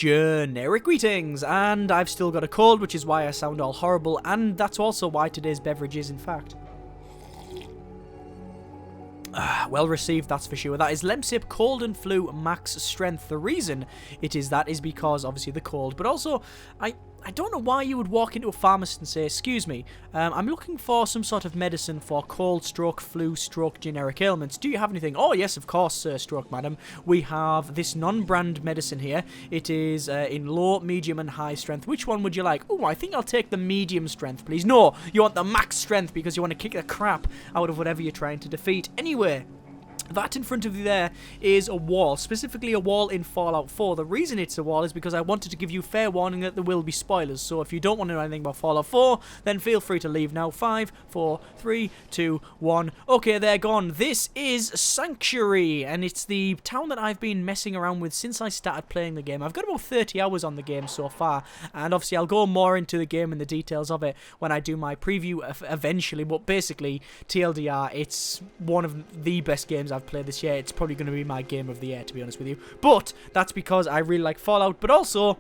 Generic greetings, and I've still got a cold, which is why I sound all horrible, and that's also why today's beverage is, in fact. Well received, that's for sure. That is Lemsip Cold and Flu Max Strength. The reason it is that is because, obviously, the cold, but also, I don't know why you would walk into a pharmacist and say, excuse me, I'm looking for some sort of medicine for cold, stroke, flu, stroke, generic ailments. Do you have anything? Oh, yes, of course, stroke, madam. We have this non-brand medicine here. It is in low, medium, and high strength. Which one would you like? Oh, I think I'll take the medium strength, please. No, you want the max strength because you want to kick the crap out of whatever you're trying to defeat. Anyway, that in front of you there is a wall, specifically a wall in Fallout 4. The reason it's a wall is because I wanted to give you fair warning that there will be spoilers. So if you don't want to know anything about Fallout 4, then feel free to leave now. 5, 4, 3, 2, 1. Okay, they're gone. This is Sanctuary, and it's the town that I've been messing around with since I started playing the game. I've got about 30 hours on the game so far, and obviously I'll go more into the game and the details of it when I do my preview eventually, but basically, TLDR, it's one of the best games I've played this year. It's probably going to be my game of the year, to be honest with you, but that's because I really like Fallout, but also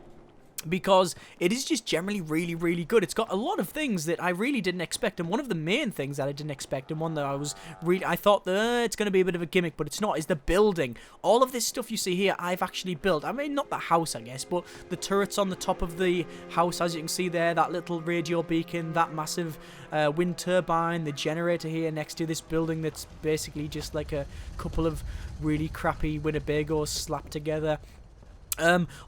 because it is just generally really, really good. It's got a lot of things that I really didn't expect, and one of the main things that I didn't expect, and one that I thought that it's going to be a bit of a gimmick, but it's not, is the building. All of this stuff you see here, I've actually built. I mean, not the house, I guess, but the turrets on the top of the house, as you can see there, that little radio beacon, that massive wind turbine, the generator here next to this building that's basically just like a couple of really crappy Winnebagos slapped together.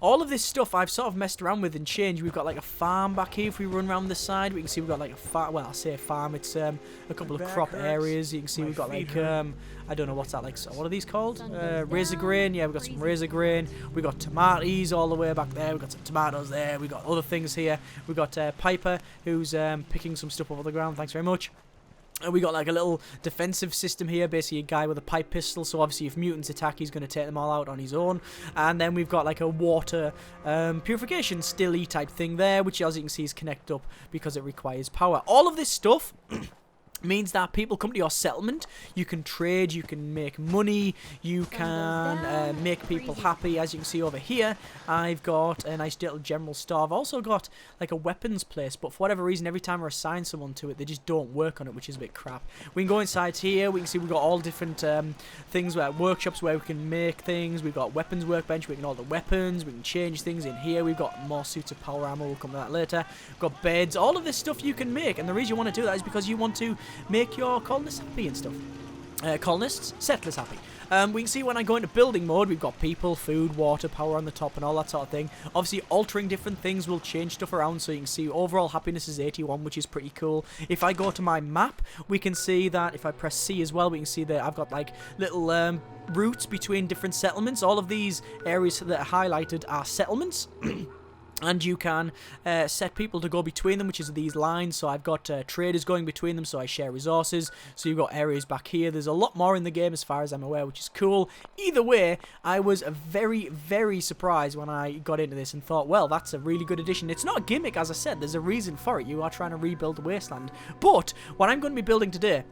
All of this stuff I've sort of messed around with and changed. We've got like a farm back here. If we run around the side, we can see we've got like a farm. Well, I say a farm. It's a couple of crop areas. You can see we've got like I don't know what's that like. So what are these called? Razor grain. Yeah, we've got some razor grain. We've got tomatoes all the way back there. We've got some tomatoes there. We've got other things here. We've got Piper, who's picking some stuff off the ground. Thanks very much. We got like a little defensive system here, basically a guy with a pipe pistol, so obviously if mutants attack he's going to take them all out on his own. And then we've got like a water purification stilly type thing there, which as you can see is connected up because it requires power. All of this stuff means that people come to your settlement, you can trade, you can make money, you can make people happy. As you can see over here, I've got a nice little general store. I've also got like a weapons place, but for whatever reason, every time I assign someone to it, they just don't work on it, which is a bit crap. We can go inside here, we can see we've got all different things, workshops where we can make things. We've got weapons workbench, we can order weapons, we can change things in here. We've got more suits of power armor, we'll come to that later. We've got beds, all of this stuff you can make, and the reason you want to do that is because you want to make your colonists happy and stuff. Colonists, settlers happy. We can see when I go into building mode, we've got people, food, water, power on the top, and all that sort of thing. Obviously, altering different things will change stuff around, so you can see overall happiness is 81, which is pretty cool. If I go to my map, we can see that if I press C as well, we can see that I've got like little routes between different settlements. All of these areas that are highlighted are settlements. And you can set people to go between them, which is these lines. So I've got traders going between them, so I share resources. So you've got areas back here. There's a lot more in the game as far as I'm aware, which is cool. Either way, I was very, very surprised when I got into this and thought, well, that's a really good addition. It's not a gimmick, as I said. There's a reason for it. You are trying to rebuild the Wasteland. But what I'm going to be building today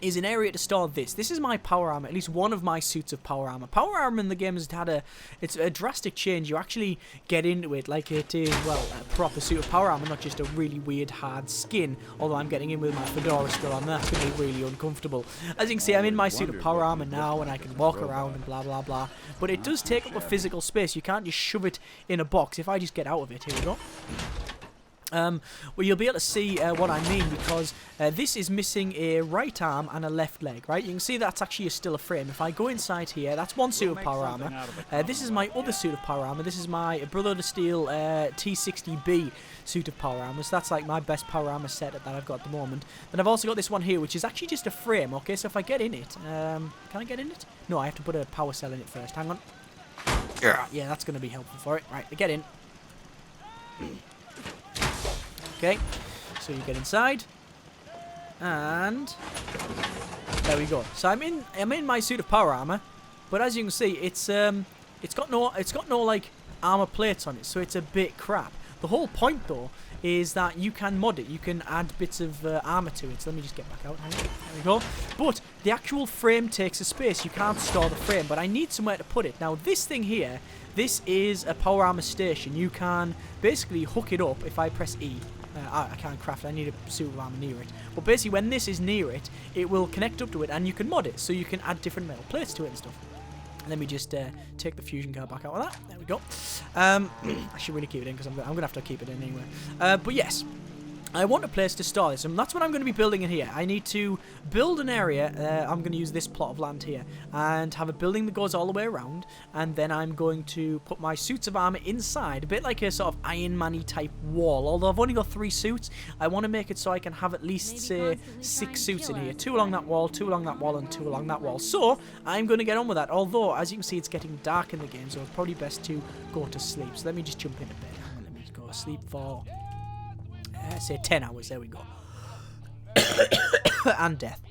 is an area to store this. This is my power armor, at least one of my suits of power armor. Power armor in the game has had it's a drastic change. You actually get into it like it is, well, a proper suit of power armor, not just a really weird hard skin, although I'm getting in with my fedora still on. That's going to be really uncomfortable. As you can see, I'm in my suit of power armor now, and I can walk around and blah, blah, blah. But it does take up a physical space. You can't just shove it in a box. If I just get out of it, here we go. Well, you'll be able to see what I mean, because this is missing a right arm and a left leg, right? You can see that's actually still a frame. If I go inside here, that's one suit of power armor. This is my other suit of power armor. This is my Brother to Steel T60B suit of power armor. So that's like my best power armor set that I've got at the moment. Then I've also got this one here, which is actually just a frame, okay? So if I get in it, can I get in it? No, I have to put a power cell in it first. Hang on. Yeah, that's going to be helpful for it. Right, get in. Okay, so you get inside, and there we go. So I'm in my suit of power armor, but as you can see, it's got no like armor plates on it, so it's a bit crap. The whole point, though, is that you can mod it. You can add bits of armor to it. So let me just get back out. There we go. But the actual frame takes a space. You can't store the frame, but I need somewhere to put it. Now, this thing here, this is a power armor station. You can basically hook it up if I press E. I can't craft it. I need a suit of armor near it. But basically, when this is near it, it will connect up to it, and you can mod it. So you can add different metal plates to it and stuff. Let me just take the fusion card back out of that. There we go. I should really keep it in because I'm going to have to keep it in anyway. But yes, I want a place to store this, and that's what I'm going to be building in here. I need to build an area. I'm going to use this plot of land here and have a building that goes all the way around, and then I'm going to put my suits of armor inside, a bit like a sort of Iron Man-y type wall. Although I've only got 3 suits, I want to make it so I can have at least, say, 6 suits in here. 2 along that wall, 2 along that wall, and 2 along that wall. So, I'm going to get on with that. Although, as you can see, it's getting dark in the game, so it's probably best to go to sleep. So let me just jump into bed. Let me just go to sleep for... say 10 hours, there we go. And death.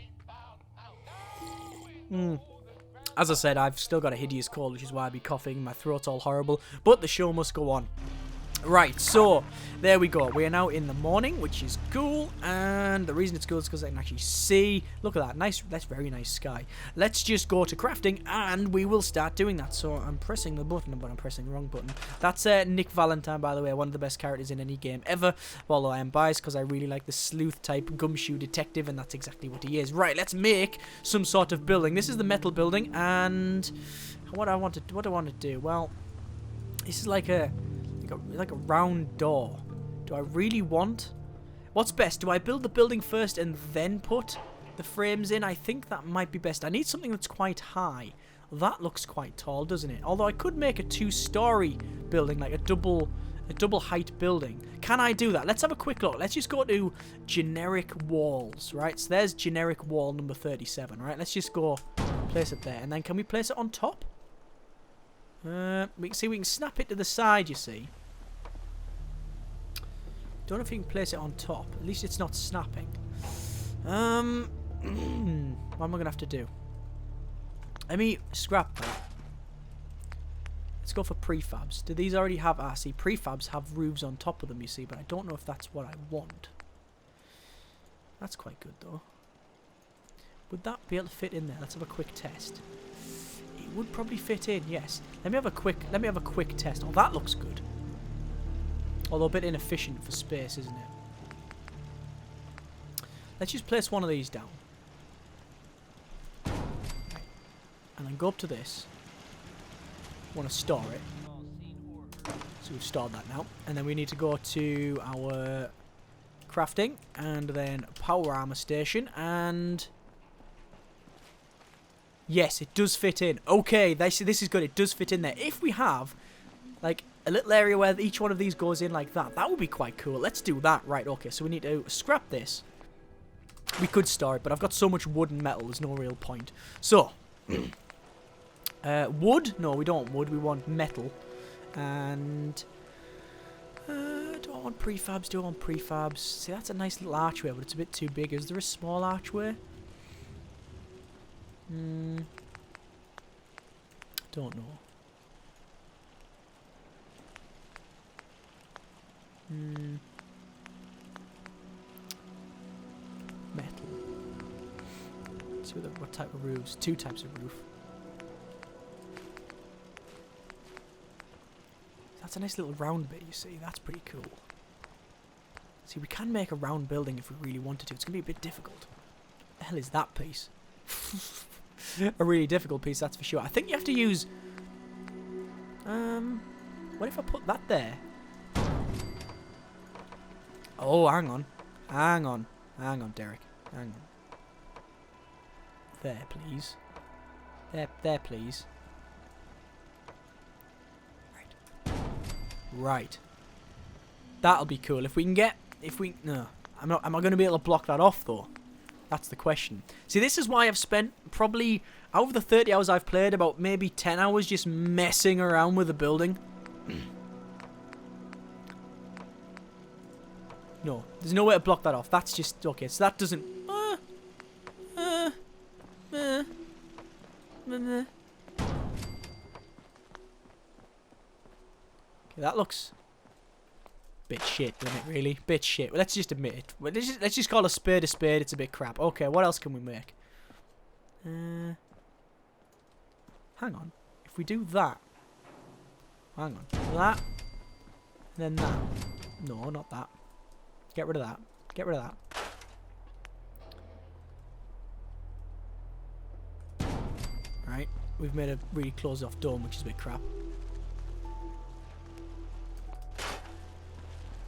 As I said, I've still got a hideous cold, which is why I'll be coughing. My throat's all horrible, but the show must go on. Right, so there we go. We are now in the morning, which is cool, and the reason it's cool is because I can actually see. Look at that, nice. That's very nice sky. Let's just go to crafting, and we will start doing that. So I'm pressing the button, but I'm pressing the wrong button. That's Nick Valentine, by the way, one of the best characters in any game ever. Although I am biased because I really like the sleuth type gumshoe detective, and that's exactly what he is. Right, let's make some sort of building. This is the metal building, and what do I want to do? Well, this is like a round door. Do I really want... What's best? Do I build the building first and then put the frames in? I think that might be best. I need something that's quite high. That looks quite tall, doesn't it? Although I could make a 2-story building, like a double height building. Can I do that? Let's have a quick look. Let's just go to generic walls, right? So there's generic wall number 37, right? Let's just go place it there. And then can we place it on top? We can snap it to the side, you see. Don't know if you can place it on top. At least it's not snapping. What am I going to have to do? Let me scrap that. Let's go for prefabs. Do these already have... see, prefabs have roofs on top of them, you see, but I don't know if that's what I want. That's quite good, though. Would that be able to fit in there? Let's have a quick test. It would probably fit in, yes. Let me have a quick test. Oh, that looks good. Although a bit inefficient for space, isn't it? Let's just place one of these down. And then go up to this. Want to store it. So we've stored that now. And then we need to go to our crafting. And then power armor station. And... yes, it does fit in. Okay, this is good. It does fit in there. If we have, like, a little area where each one of these goes in like that, that would be quite cool. Let's do that. Right, okay, so we need to scrap this. We could store it, but I've got so much wood and metal, there's no real point. So, wood? No, we don't want wood. We want metal. And... do I want prefabs? Do I want prefabs? See, that's a nice little archway, but it's a bit too big. Is there a small archway? Don't know. Metal. Let's see what type of roofs. 2 types of roof. That's a nice little round bit, you see. That's pretty cool. See, we can make a round building if we really wanted to. It's going to be a bit difficult. What the hell is that piece? A really difficult piece, that's for sure. I think you have to use... what if I put that there? Oh, hang on. Hang on. Hang on, Derek. Hang on. There, please. There, please. Right. Right. That'll be cool. If we can get... no. Am I going to be able to block that off, though? That's the question. See, this is why I've spent probably, out of the 30 hours I've played, about maybe 10 hours just messing around with the building. No, there's no way to block that off. That's just, okay, so that doesn't... Okay, that looks bit shit, isn't it, really? Bit shit. Well, let's just admit it. Well, let's just call a spade a spade. It's a bit crap. Okay, what else can we make? Hang on. If we do that. Hang on. That. And then that. No, not that. Get rid of that. Get rid of that. Right. We've made a really closed off dome, which is a bit crap.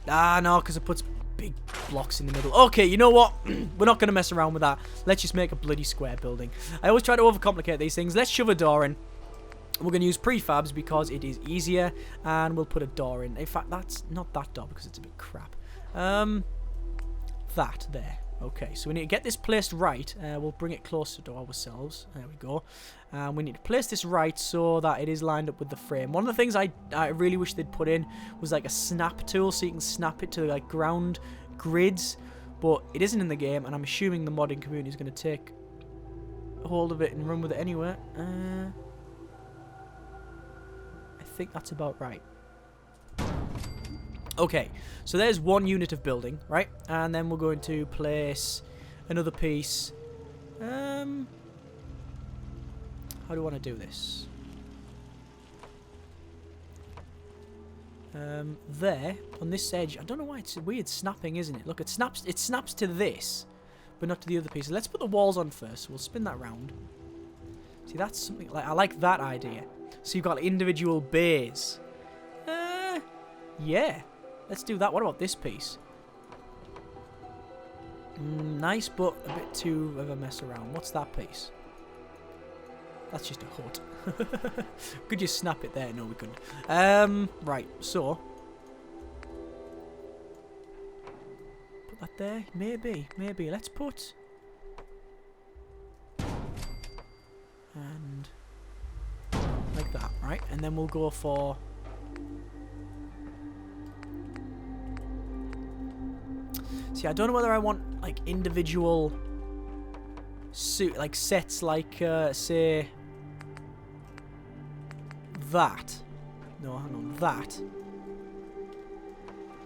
Ah, no, because it puts big blocks in the middle. Okay, you know what? We're not going to mess around with that. Let's just make a bloody square building. I always try to overcomplicate these things. Let's shove a door in. We're going to use prefabs because it is easier. And we'll put a door in. In fact, that's not that door because it's a bit crap. That there. Okay, so we need to get this placed right. We'll bring it closer to ourselves. There we go. We need to place this right so that it is lined up with the frame. One of the things I really wish they'd put in was like a snap tool so you can snap it to like ground grids. But it isn't in the game, and I'm assuming the modding community is going to take hold of it and run with it anyway. I think that's about right. Okay, so there's one unit of building, right? And then we're going to place another piece. How do I want to do this? There, on this edge, I don't know why it's weird snapping, isn't it? Look, it snaps to this, but not to the other pieces. Let's put the walls on first. We'll spin that round. See, that's something like, I like that idea. So you've got individual bays. Yeah. Let's do that. What about this piece? Nice, but a bit too of a mess around. What's that piece? That's just a hut. Could you snap it there? No, we couldn't. Right, so. Put that there? Maybe. Let's put. And. Like that, right? And then we'll go for. See, I don't know whether I want like individual sets like say that. No, hang on, that.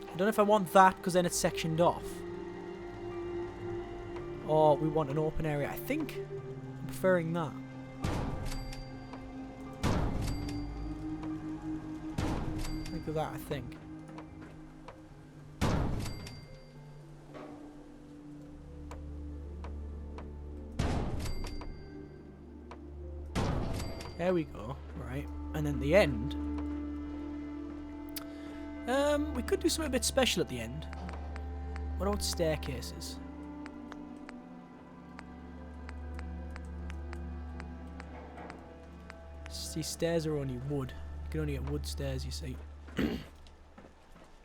I don't know if I want that because then it's sectioned off. Or we want an open area. I think I'm preferring that. Look at that, I think. There we go, right, and then the end, we could do something a bit special at the end. What about staircases? See, stairs are only wood. You can only get wood stairs, you see.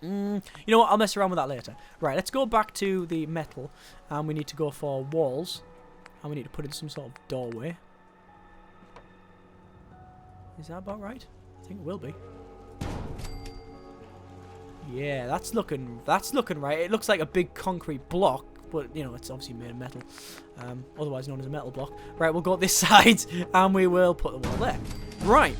You know what, I'll mess around with that later. Right, let's go back to the metal, and we need to go for walls, and we need to put in some sort of doorway. Is that about right? I think it will be. Yeah, that's looking right. It looks like a big concrete block, but you know, it's obviously made of metal. Otherwise known as a metal block. Right, we'll go up this side and we will put the wall there. Right.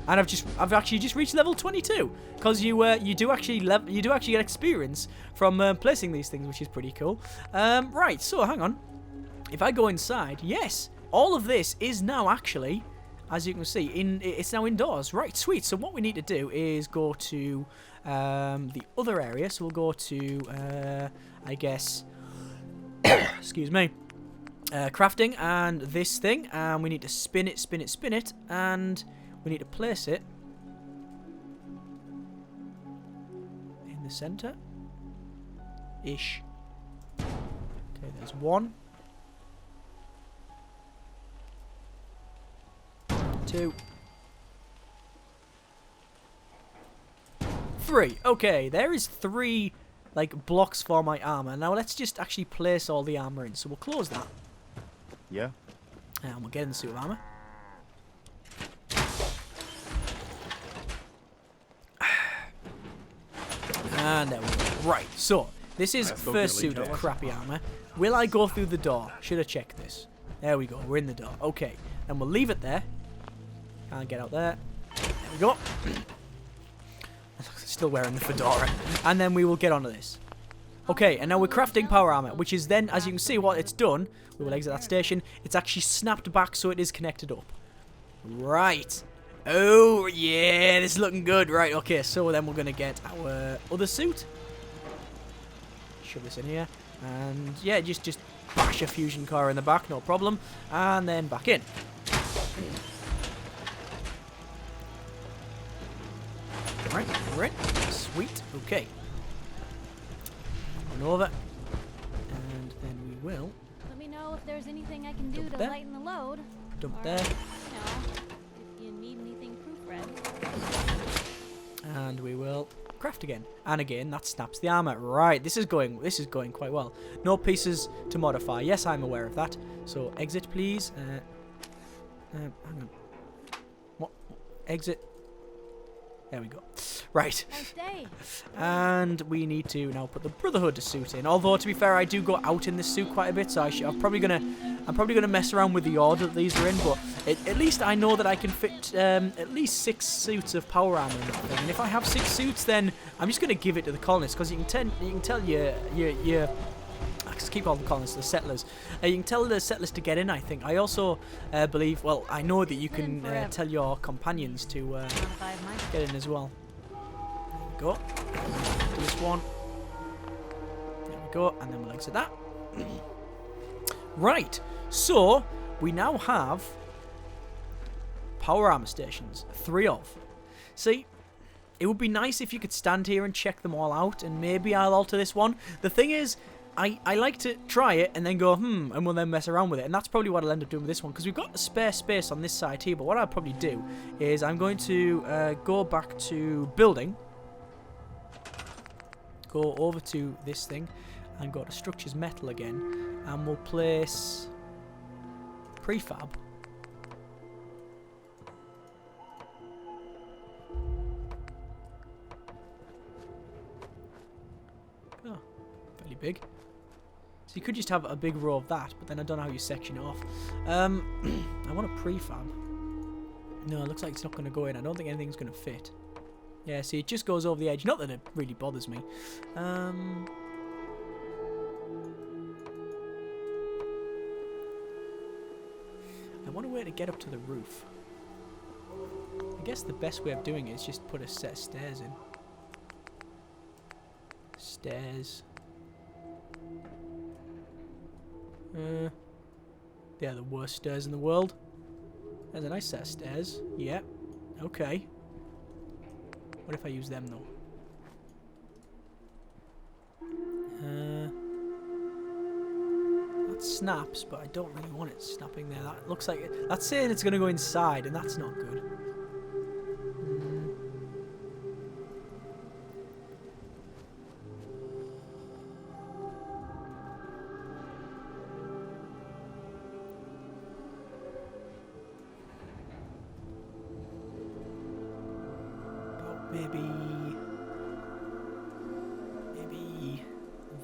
And I've actually just reached level 22 because you do actually get experience from placing these things, which is pretty cool. Right, so hang on. If I go inside, yes, all of this is now actually, as you can see, it's now indoors. Right, sweet. So what we need to do is go to the other area. So we'll go to, I guess, excuse me, crafting and this thing. And we need to spin it, and we need to place it in the center. Ish. Okay, there's one. 2, 3. Okay, there is 3 like blocks for my armor. Now let's just actually place all the armor in. So we'll close that. Yeah. And we'll get in the suit of armor. And there we go. Right, so this is first suit of crappy armor. Will I go through the door? Should I check this? There we go. We're in the door. Okay, and we'll leave it there. Can't get out there. There we go. Still wearing the fedora. And then we will get onto this. Okay, and now we're crafting power armor, which is then, as you can see, what it's done. We will exit that station. It's actually snapped back so it is connected up. Right. Oh, yeah, this is looking good. Right, okay, so then we're going to get our other suit. Shove this in here. And, yeah, just bash a fusion core in the back, no problem. And then back in. Right, we're in. Sweet, okay. Run over. And then we will... Let me know if there's anything I can do to lighten the load. Dump there. You know, if you need anything proofread. And we will craft again. And again, that snaps the armor. Right, this is going quite well. No pieces to modify. Yes, I'm aware of that. So exit, please. Hang on. What? Exit. There we go. Right. Nice day. And we need to now put the Brotherhood suit in. Although, to be fair, I do go out in this suit quite a bit, so I'm probably gonna mess around with the order that these are in. But at least I know that I can fit at least 6 suits of power armor in that thing. And if I have 6 suits, then I'm just gonna give it to the colonists, because you can tell your I just keep all the colonists, the settlers. You can tell the settlers to get in, I think. I also believe, well, I know that you can tell your companions to get in as well. There we go. Do this one. There we go. And then we'll exit that. Right. So, we now have power armor stations. 3 of. See, it would be nice if you could stand here and check them all out, and maybe I'll alter this one. The thing is, I like to try it and then go, and we'll then mess around with it. And that's probably what I'll end up doing with this one, because we've got a spare space on this side here. But what I'll probably do is I'm going to go back to building, go over to this thing, and go to structures metal again. And we'll place prefab. Oh, fairly big. So you could just have a big row of that, but then I don't know how you section it off. I want a prefab. No, it looks like it's not going to go in. I don't think anything's going to fit. Yeah, see, it just goes over the edge. Not that it really bothers me. I want a way to get up to the roof. I guess the best way of doing it is just put a set of stairs in. Stairs. They're the worst stairs in the world. There's a nice set of stairs. Yeah. Okay. What if I use them though? That snaps, but I don't really want it snapping there. That looks like it. That's saying it's going to go inside, and that's not good. Maybe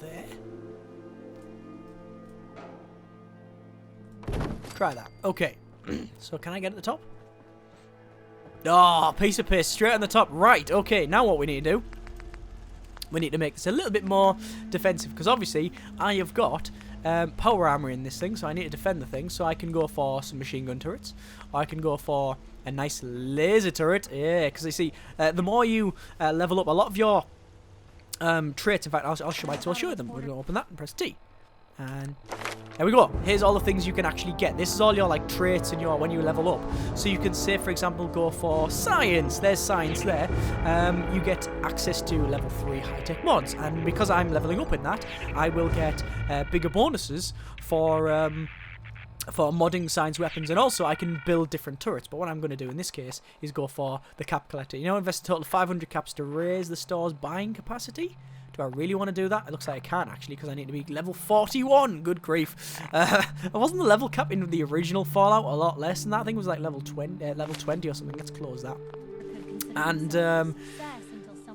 there. Try that. Okay. So can I get at the top? Oh, piece of piss straight on the top. Right. Okay. Now what we need to do? We need to make this a little bit more defensive, because obviously I have got power armor in this thing, so I need to defend the thing. So I can go for some machine gun turrets, or I can go for a nice laser turret. Yeah, because you see, the more you level up, a lot of your traits. In fact, I'll show them. We're going to open that and press T. And there we go. Here's all the things you can actually get. This is all your like traits and your when you level up. So you can say, for example, go for science. There's science there. You get access to level 3 high-tech mods, and because I'm leveling up in that, I will get bigger bonuses for modding science weapons, and also I can build different turrets. But what I'm going to do in this case is go for the cap collector. You know, invest a total of 500 caps to raise the store's buying capacity. Do I really want to do that? It looks like I can't, actually, because I need to be level 41. Good grief. Wasn't the level cap in the original Fallout a lot less than that? I think it was like level 20 or something. Let's close that. And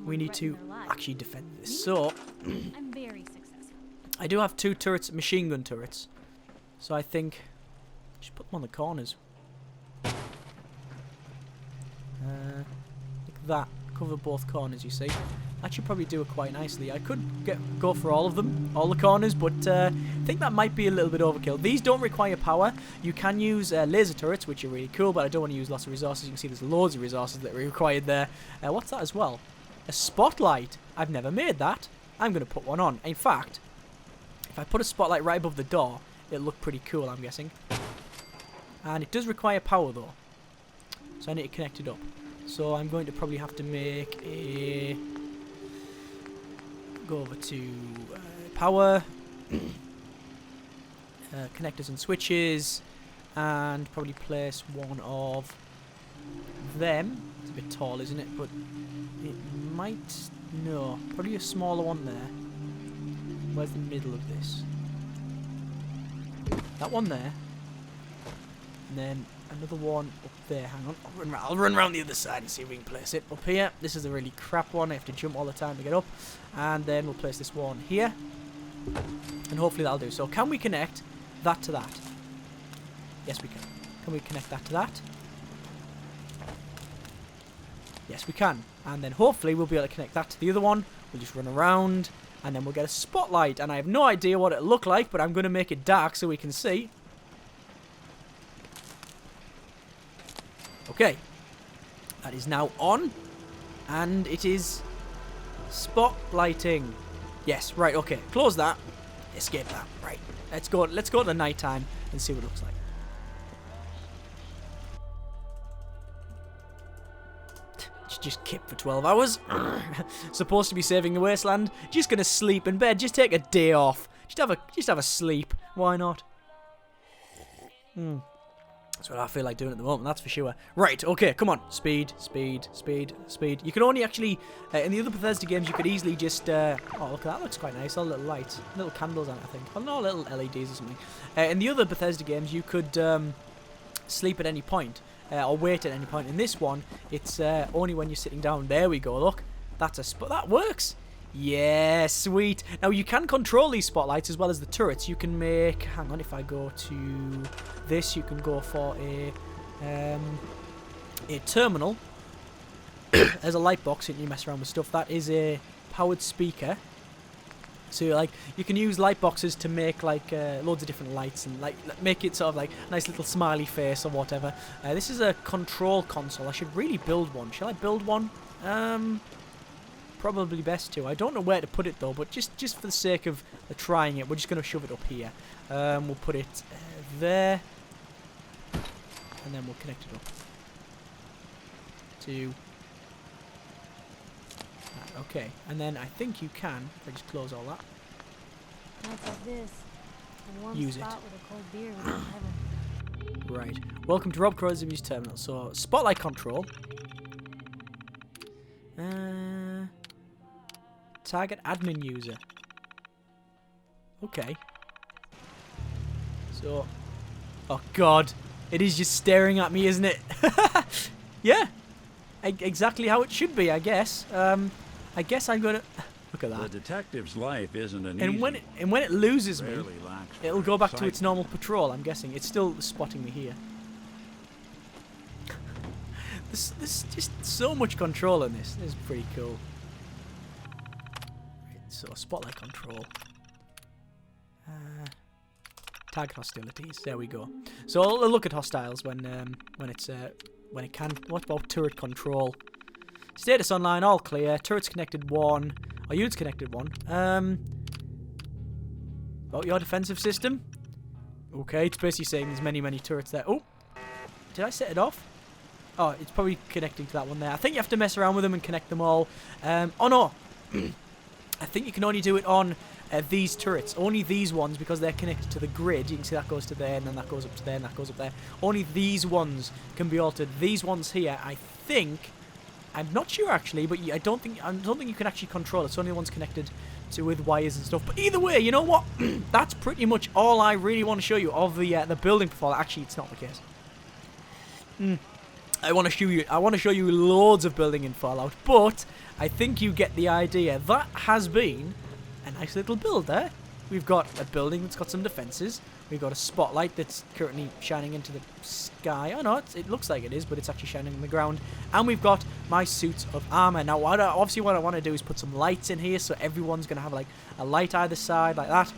we need to actually defend this. So I'm very successful. I do have 2 turrets, machine gun turrets. So I think just put them on the corners. Like that. cover both corners, you see. That should probably do it quite nicely. I could go for all of them, all the corners, but I think that might be a little bit overkill. These don't require power. You can use laser turrets, which are really cool, but I don't want to use lots of resources. You can see there's loads of resources that are required there. What's that as well? A spotlight. I've never made that. I'm going to put one on. In fact, if I put a spotlight right above the door, it'll look pretty cool, I'm guessing. And it does require power, though. So I need to connect it up. So I'm going to probably have to make a... Go over to power, connectors and switches, and probably place one of them. It's a bit tall, isn't it? But it might... No. Probably a smaller one there. Where's the middle of this? That one there. And then another one up there. Hang on. I'll run around the other side and see if we can place it. Up here. This is a really crap one. I have to jump all the time to get up. And then we'll place this one here. And hopefully that'll do. So can we connect that to that? Yes, we can. Can we connect that to that? Yes, we can. And then hopefully we'll be able to connect that to the other one. We'll just run around. And then we'll get a spotlight. And I have no idea what it'll look like, but I'm going to make it dark so we can see. Okay, that is now on, and it is spotlighting. Yes, right. Okay, close that. Escape that. Right. Let's go to the night time and see what it looks like. Just kip for 12 hours. Supposed to be saving the Wasteland. Just gonna sleep in bed. Just take a day off. Just have a sleep. Why not? That's what I feel like doing at the moment, that's for sure. Right, okay, come on. Speed, speed, speed, speed. You can only actually, in the other Bethesda games, you could easily just, oh, look, that looks quite nice. All little lights, little candles on it, I think. Oh, no, little LEDs or something. In the other Bethesda games, you could sleep at any point, or wait at any point. In this one, it's only when you're sitting down. There we go, look. That's a spot. That works. Yeah, sweet. Now, you can control these spotlights as well as the turrets. You can make... Hang on, if I go to this, you can go for a terminal. There's a light box, and you mess around with stuff. That is a powered speaker. So, like, you can use light boxes to make, like, loads of different lights and, like, make it sort of, like, a nice little smiley face or whatever. This is a control console. I should really build one. Shall I build one? Probably best to. I don't know where to put it though, but just for the sake of trying it, we're just going to shove it up here. We'll put it there, and then we'll connect it up to that. Okay, and then I think you can, if I just close all that, Nights like this, a warm use spot it. with a cold beer would be heaven. Right. Welcome to Rob Crosby's terminal. So, spotlight control. Target admin user. Okay. So, oh god, it is just staring at me, isn't it? Yeah, exactly how it should be, I guess. I guess I'm gonna look at that. The detective's life isn't an And easy when it loses me, rarely lacks it'll go back to its excitement. normal patrol. I'm guessing it's still spotting me here. There's just so much control in this. This is pretty cool. So, spotlight control. Target hostilities. There we go. So, I'll look at hostiles when it can. What about turret control? Status online, all clear. Turrets connected 1. Or units connected 1. About your defensive system. Okay, it's basically saying there's many turrets there. Oh, did I set it off? Oh, it's probably connecting to that one there. I think you have to mess around with them and connect them all. Oh no. I think you can only do it on these turrets. Only these ones, because they're connected to the grid. You can see that goes to there, and then that goes up to there, and that goes up there. Only these ones can be altered. These ones here, I think... I'm not sure, actually, but I don't think you can actually control it. It's only the ones connected to with wires and stuff. But either way, you know what? That's pretty much all I really want to show you of the building performance. Actually, it's not the case. I want to show you loads of building in Fallout, but I think you get the idea. That has been a nice little build there. we've got a building that's got some defenses. We've got a spotlight that's currently shining into the sky. Oh no, it looks like it is, but it's actually shining on the ground. And we've got my suit of armor. Now, obviously what I want to do is put some lights in here, so everyone's going to have like a light either side, like that.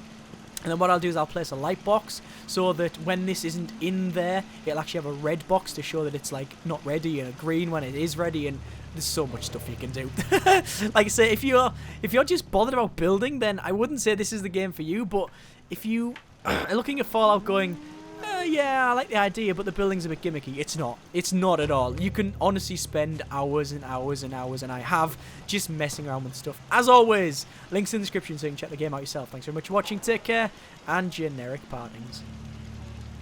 And then what I'll do is I'll place a light box so that when this isn't in there, it'll actually have a red box to show that it's like not ready, and a green when it is ready, and there's so much stuff you can do. Like I say, if you're just bothered about building, then I wouldn't say this is the game for you. But if you are looking at Fallout going, yeah, I like the idea, but the building's a bit gimmicky, it's not. It's not at all. You can honestly spend hours and hours and hours, and I have, just messing around with stuff. As always, links in the description so you can check the game out yourself. Thanks very much for watching, take care, and generic partings.